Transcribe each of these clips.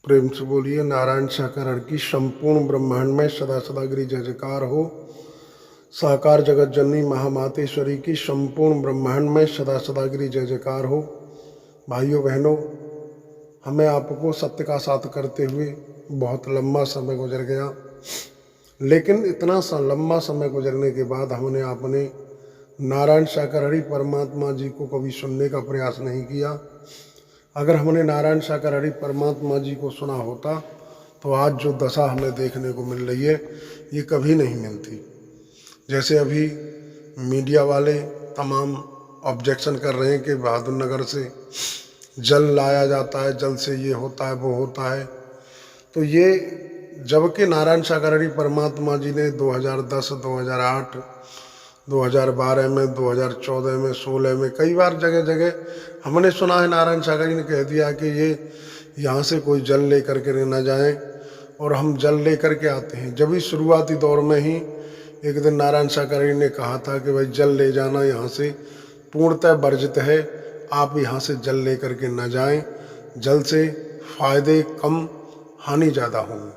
प्रेम से बोलिए नारायण साकार की संपूर्ण ब्रह्मांड में सदा सदागिरी जय जयकार हो। साकार जगत जननी महामातेश्वरी की संपूर्ण ब्रह्मांड में सदा सदागिरी जय जयकार हो। भाइयों बहनों, हमें आपको सत्य का साथ करते हुए बहुत लंबा समय गुजर गया, लेकिन इतना सा लंबा समय गुजरने के बाद हमने अपने नारायण साकार परमात्मा जी को कभी सुनने का प्रयास नहीं किया। अगर हमने नारायण साकार परमात्मा जी को सुना होता तो आज जो दशा हमें देखने को मिल रही है ये कभी नहीं मिलती। जैसे अभी मीडिया वाले तमाम ऑब्जेक्शन कर रहे हैं कि बहादुर नगर से जल लाया जाता है, जल से ये होता है वो होता है, तो ये जबकि नारायण साकार परमात्मा जी ने 2010, 2008, 2012 में, 2014 में, 16 में कई बार जगह जगह हमने सुना है नारायण सागर जी ने कह दिया कि ये यहाँ से कोई जल लेकर के न जाएं, और हम जल लेकर के आते हैं। जब भी शुरुआती दौर में ही एक दिन नारायण सागर जी ने कहा था कि भाई जल ले जाना यहाँ से पूर्णतः वर्जित है, आप यहाँ से जल लेकर के न जाएं, जल से फायदे कम हानि ज़्यादा होंगी।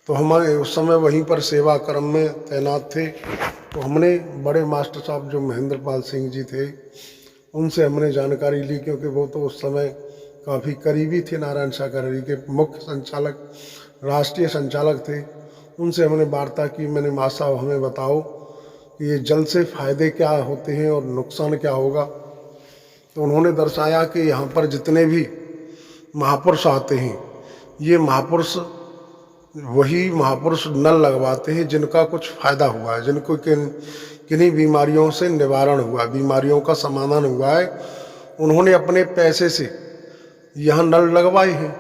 तो हम उस समय वहीं पर सेवा कर्म में तैनात थे, तो हमने बड़े मास्टर साहब जो महेंद्र पाल सिंह जी थे उनसे हमने जानकारी ली, क्योंकि वो तो उस समय काफ़ी करीबी थे नारायण सागर जी के मुख्य संचालक, राष्ट्रीय संचालक थे। उनसे हमने वार्ता की, मैंने माँ साहब हमें बताओ कि ये जल से फ़ायदे क्या होते हैं और नुकसान क्या होगा। तो उन्होंने दर्शाया कि यहाँ पर जितने भी महापुरुष आते हैं ये महापुरुष वही महापुरुष नल लगवाते हैं जिनका कुछ फ़ायदा हुआ है, जिनको किन्हीं बीमारियों से निवारण हुआ, बीमारियों का समाधान हुआ है। उन्होंने अपने पैसे से यहाँ नल लगवाए हैं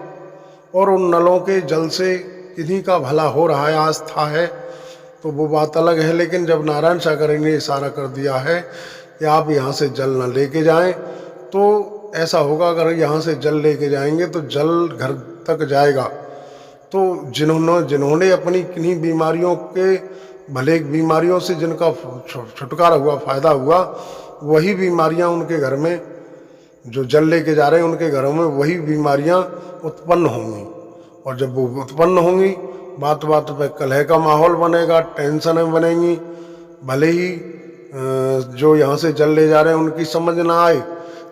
और उन नलों के जल से किन्हीं का भला हो रहा है, आस्था है, तो वो बात अलग है। लेकिन जब नारायण सागर ने इशारा कर दिया है कि आप यहाँ से जल न लेके जाएं, तो ऐसा होगा अगर यहाँ से जल लेके जाएंगे तो जल घर तक जाएगा, तो जिन्होंने अपनी किन्हीं बीमारियों के भले बीमारियों से जिनका छुटकारा हुआ, फ़ायदा हुआ, वही बीमारियां उनके घर में जो जल लेके जा रहे हैं उनके घरों में वही बीमारियां उत्पन्न होंगी। और जब वो उत्पन्न होंगी बात बात पे कलह का माहौल बनेगा, टेंशनें बनेंगी। भले ही जो यहाँ से जल ले जा रहे हैं उनकी समझ ना आए,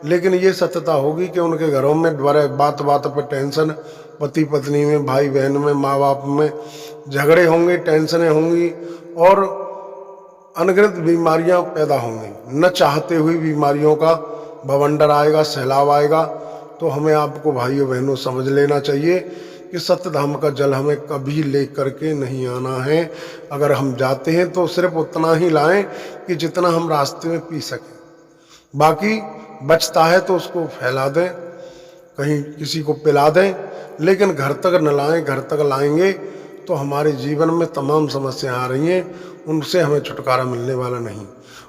लेकिन ये सत्यता होगी कि उनके घरों में द्वारा बात बात पर टेंशन, पति पत्नी में, भाई बहन में, माँ बाप में झगड़े होंगे, टेंशनें होंगी और अनगिनत बीमारियां पैदा होंगी। न चाहते हुए बीमारियों का बवंडर आएगा, सैलाब आएगा। तो हमें आपको भाइयों बहनों समझ लेना चाहिए कि सत्य धाम का जल हमें कभी ले करके नहीं आना है। अगर हम जाते हैं तो सिर्फ उतना ही लाएं कि जितना हम रास्ते में पी सकें, बाकी बचता है तो उसको फैला दें, कहीं किसी को पिला दें, लेकिन घर तक न लाएं। घर तक लाएंगे तो हमारे जीवन में तमाम समस्याएं आ रही हैं, उनसे हमें छुटकारा मिलने वाला नहीं।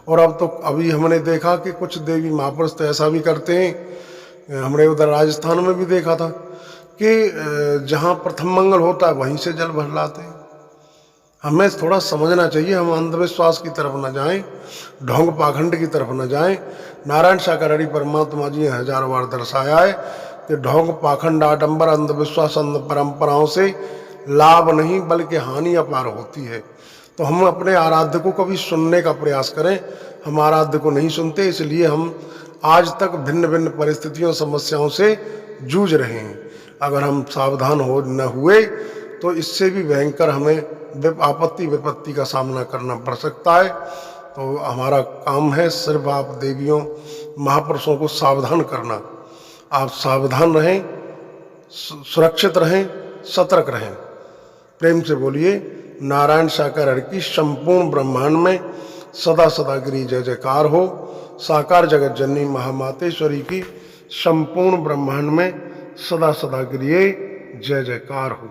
और अब तो अभी हमने देखा कि कुछ देवी महापुरुष तो ऐसा भी करते हैं, हमने उधर राजस्थान में भी देखा था कि जहाँ प्रथम मंगल होता है वहीं से जल भर लाते हैं। हमें थोड़ा समझना चाहिए, हम अंधविश्वास की तरफ न जाएं, ढोंग पाखंड की तरफ न जाएं। नारायण साकार परमात्मा जी ने हजारों बार दर्शाया है कि ढोंग पाखंड आडंबर अंधविश्वास अंध परंपराओं से लाभ नहीं बल्कि हानि अपार होती है। तो हम अपने आराध्य को कभी सुनने का प्रयास करें। हम आराध्य को नहीं सुनते, इसलिए हम आज तक भिन्न भिन्न परिस्थितियों समस्याओं से जूझ रहे हैं। अगर हम सावधान हो न हुए तो इससे भी भयंकर हमें आपत्ति विपत्ति का सामना करना पड़ सकता है। तो हमारा काम है सिर्फ आप देवियों महापुरुषों को सावधान करना। आप सावधान रहें, सुरक्षित रहें, सतर्क रहें। प्रेम से बोलिए नारायण साकार की संपूर्ण ब्रह्मांड में सदा सदागिरी जय जयकार हो। साकार जगत जननी महामातेश्वरी की संपूर्ण ब्रह्मांड में सदा सदागिरी जय जयकार हो।